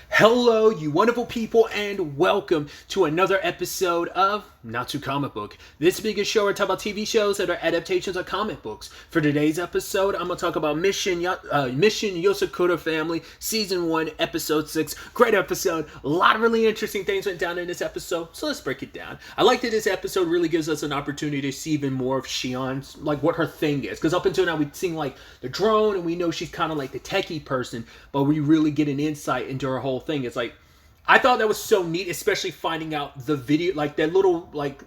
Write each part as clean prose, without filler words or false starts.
Hello, you wonderful people, and welcome to another episode of Not Too Comic Book. This big show where I talk about TV shows that are adaptations of comic books. For today's episode, I'm going to talk about Mission Yozakura Family, Season 1, Episode 6. Great episode. A lot of really interesting things went down in this episode, so let's break it down. I like that this episode really gives us an opportunity to see even more of Shion's, like, what her thing is. Because up until now, we've seen, like, the drone, and we know she's kind of like the techie person, but we really get an insight into her whole thing. It's like, I thought that was so neat, especially finding out the video, like that little, like,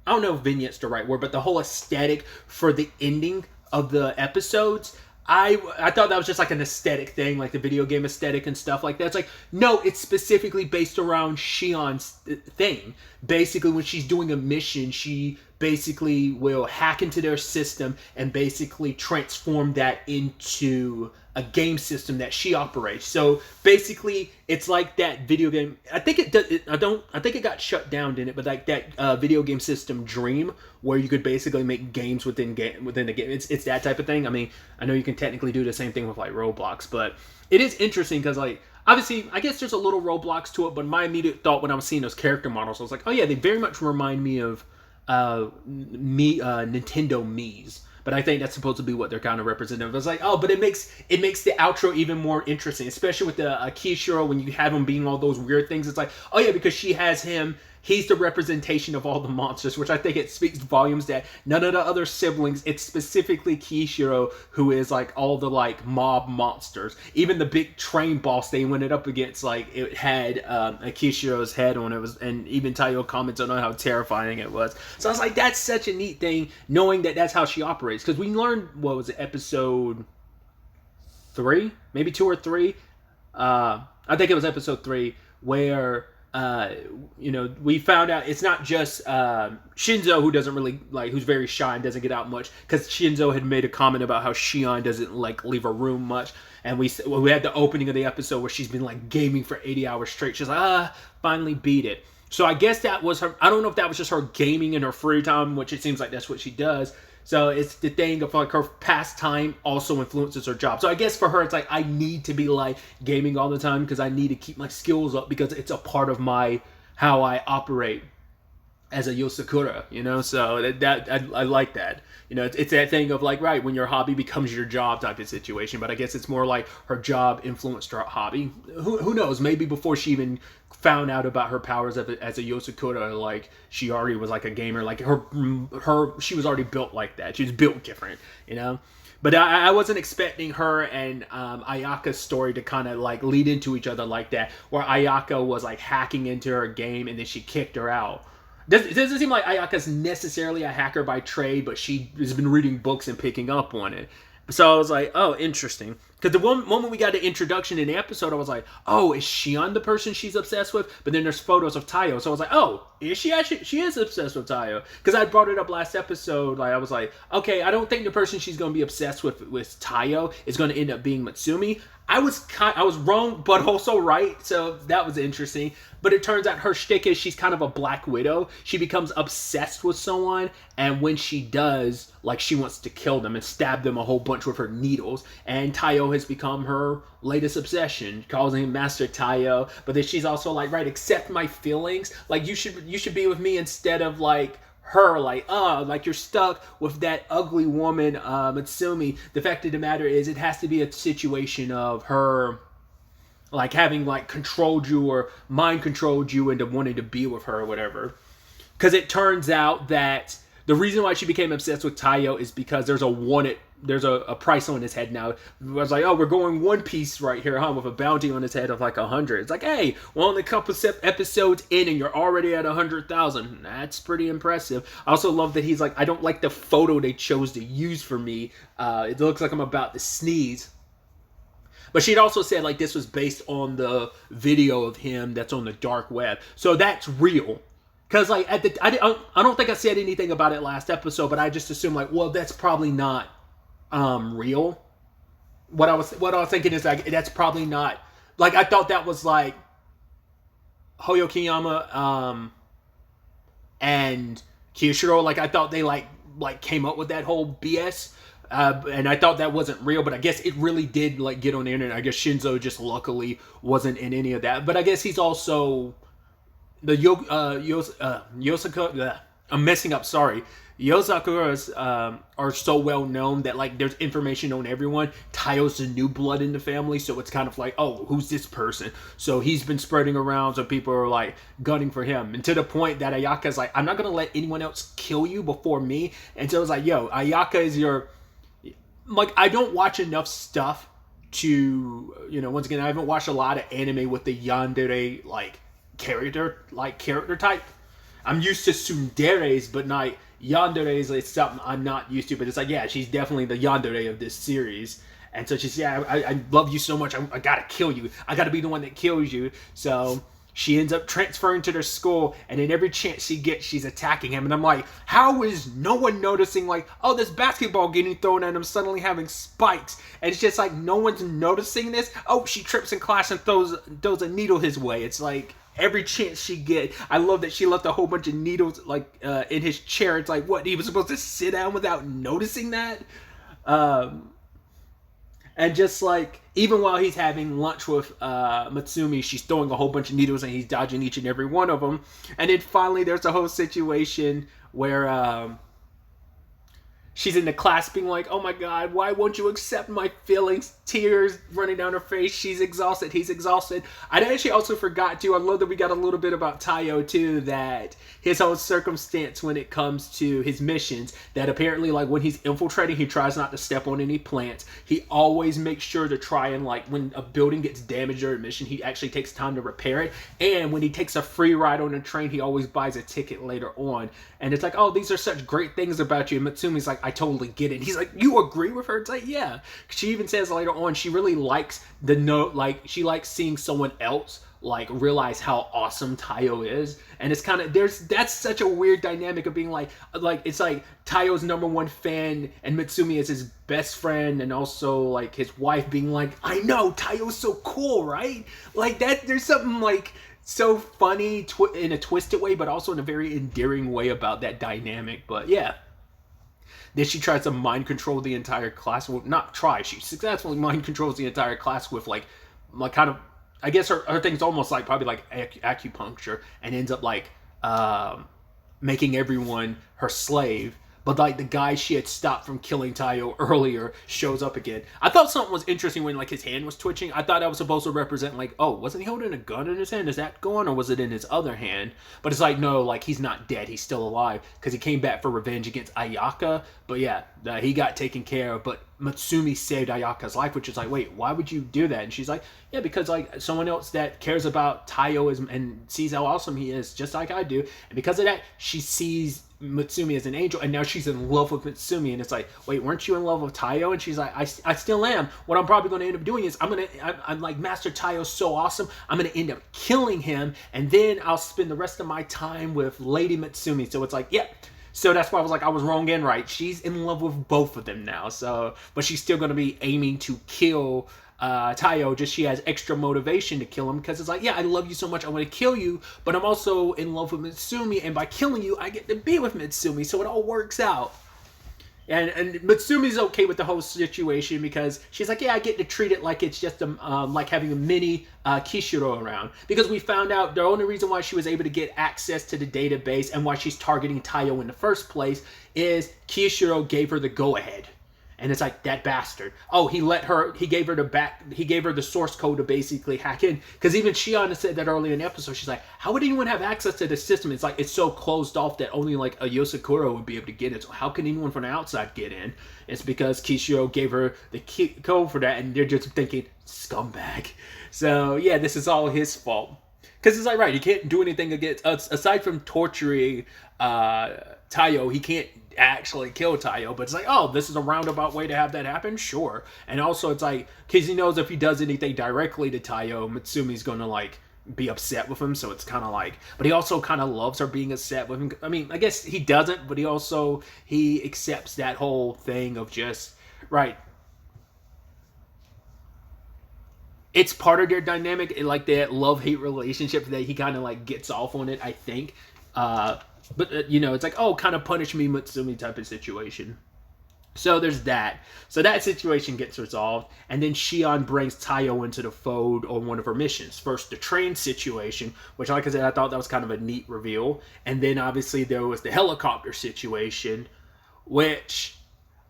I don't know if vignette's the right word, but the whole aesthetic for the ending of the episodes. I thought that was just like an aesthetic thing, like the video game aesthetic and stuff like that. It's like, no, it's specifically based around Shion's thing. Basically, when she's doing a mission, she basically will hack into their system and basically transform that into a game system that she operates. So basically, it's like that video game. I think it does. I think it got shut down, didn't it? But like that video game system Dream, where you could basically make games within the game. It's that type of thing. I mean, I know you can technically do the same thing with like Roblox, but it is interesting because like, obviously, I guess there's a little Roblox to it. But my immediate thought when I was seeing those character models, I was like, oh yeah, they very much remind me of Nintendo Mii's. But I think that's supposed to be what they're kind of representative. It's like, oh, but it makes the outro even more interesting, especially with the Kishiro, when you have him being all those weird things. It's like, oh yeah, because she has him. He's the representation of all the monsters, which I think it speaks volumes that none of the other siblings, it's specifically Kishiro who is like all the like mob monsters. Even the big train boss they went it up against, like it had a Kishiro's head on it, and even Taiyo comments on how terrifying it was. So I was like, that's such a neat thing, knowing that that's how she operates. Because we learned, what was it, episode 3, maybe 2 or 3. I think it was episode 3 where. We found out it's not just Shinzo who doesn't really like, who's very shy and doesn't get out much, because Shinzo had made a comment about how Shion doesn't like leave her room much, and we had the opening of the episode where she's been like gaming for 80 hours straight. She's like, finally beat it. So I guess that was her. I don't know if that was just her gaming in her free time, which it seems like that's what she does. So it's the thing of like her pastime also influences her job. So I guess for her, it's like, I need to be like gaming all the time because I need to keep my skills up, because it's a part of how I operate as a Yozakura, so that I like that. It's that thing of like, right, when your hobby becomes your job type of situation. But I guess it's more like her job influenced her hobby. Who knows? Maybe before she even found out about her powers as a Yozakura, like she already was like a gamer. Like she was already built like that. She was built different, But I wasn't expecting her and Ayaka's story to kind of like lead into each other like that, where Ayaka was like hacking into her game and then she kicked her out. It doesn't seem like Ayaka's necessarily a hacker by trade, but she has been reading books and picking up on it. So I was like, oh, interesting. Because the moment we got the introduction in the episode, I was like, oh, is Shion the person she's obsessed with? But then there's photos of Taiyo. So I was like, oh, is she actually? She is obsessed with Taiyo. Because I brought it up last episode. Like, I was like, okay, I don't think the person she's going to be obsessed with Taiyo is going to end up being Matsumi. I was wrong, but also right. So that was interesting. But it turns out her shtick is she's kind of a Black Widow. She becomes obsessed with someone, and when she does, like, she wants to kill them and stab them a whole bunch with her needles. And Taiyo has become her latest obsession, causing him Master Taiyo. But then she's also like, right, accept my feelings. Like, you should be with me instead of like her, like you're stuck with that ugly woman, Matsumi. The fact of the matter is, it has to be a situation of her like having like controlled you or mind controlled you into wanting to be with her or whatever. Because it turns out that the reason why she became obsessed with Taiyo is because there's a price on his head now. I was like, oh, we're going One Piece right here, with a bounty on his head of like 100. It's like, hey, we're only a couple episodes in and you're already at 100,000. That's pretty impressive. I also love that he's like, I don't like the photo they chose to use for me. It looks like I'm about to sneeze. But she'd also said like this was based on the video of him that's on the dark web. So that's real. Because like I don't think I said anything about it last episode, but I just assumed like, well, that's probably not real. What I was thinking is like, that's probably not, like, I thought that was like Hoyokiyama and Kyoshiro. Like, I thought they like came up with that whole BS. And I thought that wasn't real, but I guess it really did like get on the internet. I guess Shinzo just luckily wasn't in any of that. But I guess he's also the Yosaka. I'm messing up. Sorry. Yozakuras are so well known that like there's information on everyone. Tayo's the new blood in the family, so it's kind of like, oh, who's this person? So he's been spreading around, so people are like gunning for him, and to the point that Ayaka's like, I'm not gonna let anyone else kill you before me. And so it's like, yo, Ayaka is your, like, I don't watch enough stuff to, once again, I haven't watched a lot of anime with the yandere character type. I'm used to tsunderes, but not yanderes. It's something I'm not used to. But it's like, yeah, she's definitely the yandere of this series. And so she's, yeah, I love you so much. I gotta kill you. I gotta be the one that kills you. So she ends up transferring to their school, and in every chance she gets, she's attacking him. And I'm like, how is no one noticing, like, oh, this basketball getting thrown at him suddenly having spikes? And it's just like, no one's noticing this. Oh, she trips in class and throws a needle his way. It's like, every chance she get. I love that she left a whole bunch of needles like in his chair. It's like, what, he was supposed to sit down without noticing that? And just like, even while he's having lunch with Matsumi, she's throwing a whole bunch of needles and he's dodging each and every one of them. And then finally there's a whole situation where she's in the class being like, oh my god, why won't you accept my feelings? Tears running down her face. She's exhausted. He's exhausted. I actually also forgot too, I love that we got a little bit about Taiyo too, that his whole circumstance when it comes to his missions, that apparently like when he's infiltrating, he tries not to step on any plants. He always makes sure to try and like when a building gets damaged during a mission, he actually takes time to repair it. And when he takes a free ride on a train, he always buys a ticket later on. And it's like, oh, these are such great things about you. And Matsumi's like, I totally get it. He's like, you agree with her? It's like, yeah. She even says later on, she really likes the note, like she likes seeing someone else like realize how awesome Taiyo is. And it's kind of, that's such a weird dynamic of being like it's like Taiyo's #1 fan and Matsumi is his best friend, and also like his wife being like, I know, Taiyo's so cool, right? Like that, there's something like so funny in a twisted way, but also in a very endearing way about that dynamic. But yeah. Then she tries to mind control the entire class. Well, not try. She successfully mind controls the entire class with like kind of, I guess her thing's almost like probably like acupuncture, and ends up like making everyone her slave. But like the guy she had stopped from killing Taiyo earlier shows up again. I thought something was interesting when like his hand was twitching. I thought that was supposed to represent like, oh, wasn't he holding a gun in his hand? Is that going, or was it in his other hand? But it's like, no, like he's not dead. He's still alive because he came back for revenge against Ayaka. But yeah, he got taken care of. But Matsumi saved Ayaka's life, which is like, wait, why would you do that? And she's like, yeah, because like someone else that cares about Taiyo and sees how awesome he is, just like I do. And because of that, she sees Matsumi as an angel, and now she's in love with Matsumi. And it's like, wait, weren't you in love with Taiyo? And she's like, I still am. What I'm probably going to end up doing is I'm like, Master Taiyo's so awesome, I'm going to end up killing him, and then I'll spend the rest of my time with Lady Matsumi. So it's like, yeah. So that's why I was like, I was wrong and right. She's in love with both of them now. So, but she's still going to be aiming to kill Taiyo, just she has extra motivation to kill him, because it's like, yeah, I love you so much, I want to kill you, but I'm also in love with Matsumi, and by killing you, I get to be with Matsumi, so it all works out. And Matsumi's okay with the whole situation, because she's like, yeah, I get to treat it like it's just like having a mini Kishiro around. Because we found out the only reason why she was able to get access to the database and why she's targeting Taiyo in the first place is Kishiro gave her the go-ahead. And it's like, that bastard. Oh, he gave her the source code to basically hack in. Because even Shiana said that earlier in the episode. She's like, how would anyone have access to this system? It's like, it's so closed off that only like a Yozakura would be able to get it. So how can anyone from the outside get in? It's because Kishiro gave her the code for that, and they're just thinking, scumbag. So yeah, this is all his fault. Because it's like, right, he can't do anything against, aside from torturing Taiyo, he can't actually kill Taiyo, but it's like, oh, this is a roundabout way to have that happen, sure. And also it's like, because he knows if he does anything directly to Taiyo, Matsumi's gonna like be upset with him, so it's kind of like, but he also kind of loves her being upset with him. I mean, I guess he doesn't, but he accepts that whole thing of just, right, it's part of their dynamic, like that love-hate relationship, that he kind of like gets off on it, I think. But, it's like, oh, kind of punish me, Matsumi type of situation. So there's that. So that situation gets resolved, and then Shion brings Tayo into the fold on one of her missions. First, the train situation, which, like I said, I thought that was kind of a neat reveal. And then, obviously, there was the helicopter situation, which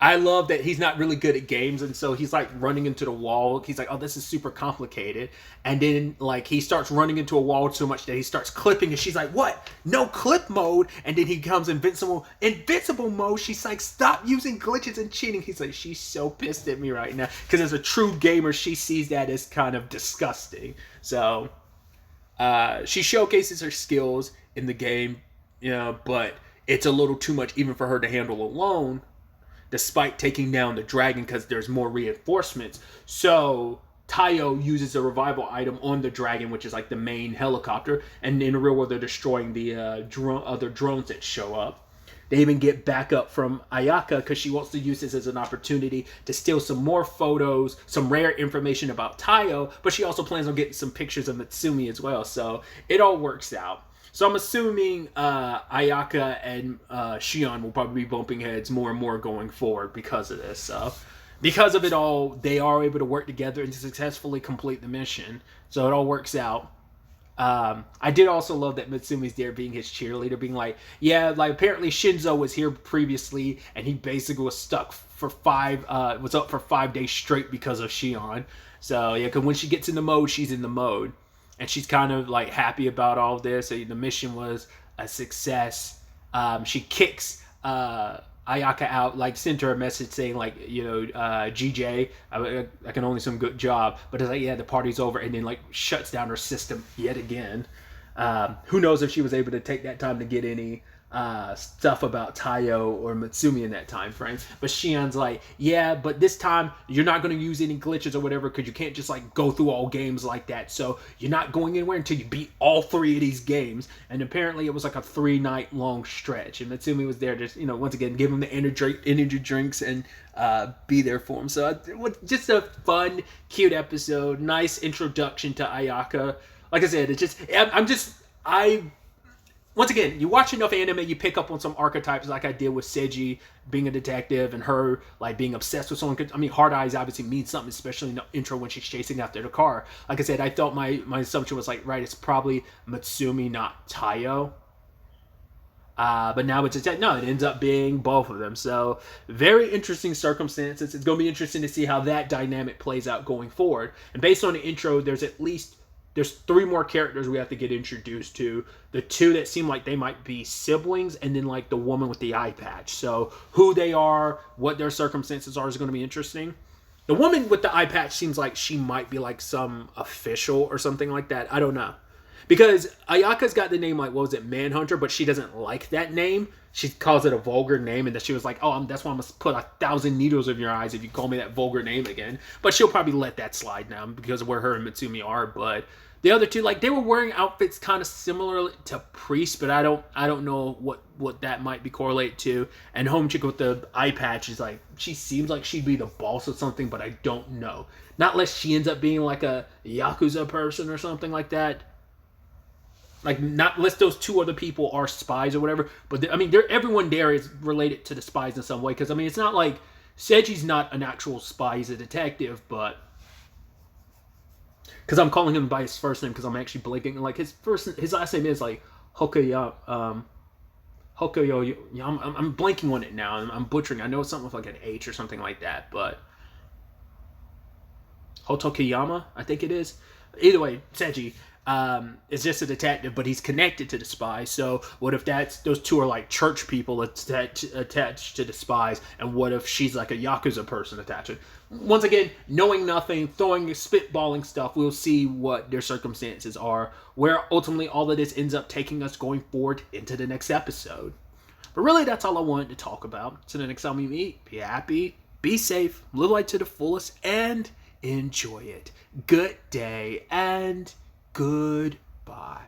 I love that he's not really good at games, and so he's like running into the wall. He's like, "Oh, this is super complicated," and then like he starts running into a wall so much that he starts clipping, and she's like, "What? No clip mode?" And then he becomes invincible mode. She's like, "Stop using glitches and cheating." He's like, "She's so pissed at me right now," because as a true gamer, she sees that as kind of disgusting. So she showcases her skills in the game, but it's a little too much even for her to handle alone, despite taking down the dragon because there's more reinforcements. So Tayo uses a revival item on the dragon, which is like the main helicopter, and in the real world they're destroying the other drones that show up. They even get backup from Ayaka because she wants to use this as an opportunity to steal some more photos, some rare information about Tayo, but she also plans on getting some pictures of Mitsumi as well. So it all works out. So I'm assuming Ayaka and Shion will probably be bumping heads more and more going forward because of this. So because of it all, they are able to work together and to successfully complete the mission. So it all works out. I did also love that Mitsumi's there being his cheerleader, being like, yeah, like apparently Shinzo was here previously and he basically was stuck for was up for 5 days straight because of Shion. So yeah, because when she gets in the mode, she's in the mode. And she's kind of like happy about all this. So the mission was a success. She kicks Ayaka out, like sent her a message saying like, GJ, I can only assume good job. But it's like, yeah, the party's over, and then like shuts down her system yet again. Who knows if she was able to take that time to get any stuff about Tayo or Mitsumi in that time frame. But Shion's like, yeah, but this time you're not going to use any glitches or whatever because you can't just like go through all games like that. So you're not going anywhere until you beat all 3 of these games. And apparently it was like a 3-night long stretch. And Mitsumi was there just, once again, give him the energy drinks and be there for him. So just a fun, cute episode. Nice introduction to Ayaka. Like I said, once again, you watch enough anime, you pick up on some archetypes like I did with Seiji being a detective and her like being obsessed with someone. I mean, hard eyes obviously means something, especially in the intro when she's chasing after the car. Like I said, I thought my assumption was like, right, it's probably Mitsumi, not Tayo. But now it ends up being both of them. So very interesting circumstances. It's going to be interesting to see how that dynamic plays out going forward. And based on the intro, there's 3 more characters we have to get introduced to. The 2 that seem like they might be siblings, and then like the woman with the eye patch. So who they are, what their circumstances are is going to be interesting. The woman with the eye patch seems like she might be like some official or something like that. I don't know. Because Ayaka's got the name like, what was it, Manhunter, but she doesn't like that name. She calls it a vulgar name, and that she was like, oh, that's why I'm going to put 1,000 needles in your eyes if you call me that vulgar name again. But she'll probably let that slide now because of where her and Mitsumi are. But the other 2, like, they were wearing outfits kind of similar to priests, but I don't know what that might be correlated to. And home chick with the eye patch is like, she seems like she'd be the boss of something, but I don't know. Not unless she ends up being like a Yakuza person or something like that. Like, not unless those 2 other people are spies or whatever. But, everyone there is related to the spies in some way. Because, it's not like Seiji's not an actual spy. He's a detective, but... Because I'm calling him by his first name because I'm actually blanking. Like, his last name is, like, Hokuyo. I'm blanking on it now. I'm butchering. I know it's something with, like, an H or something like that, but... Hotokiyama, I think it is. Either way, Seiji... is just a detective, but he's connected to the spies. So what if those 2 are like church people attached to the spies, and what if she's like a Yakuza person attached to it? Once again, knowing nothing, spitballing stuff, we'll see what their circumstances are, where ultimately all of this ends up taking us going forward into the next episode. But really, that's all I wanted to talk about. So the next time we meet, be happy, be safe, live life to the fullest, and enjoy it. Good day, and goodbye.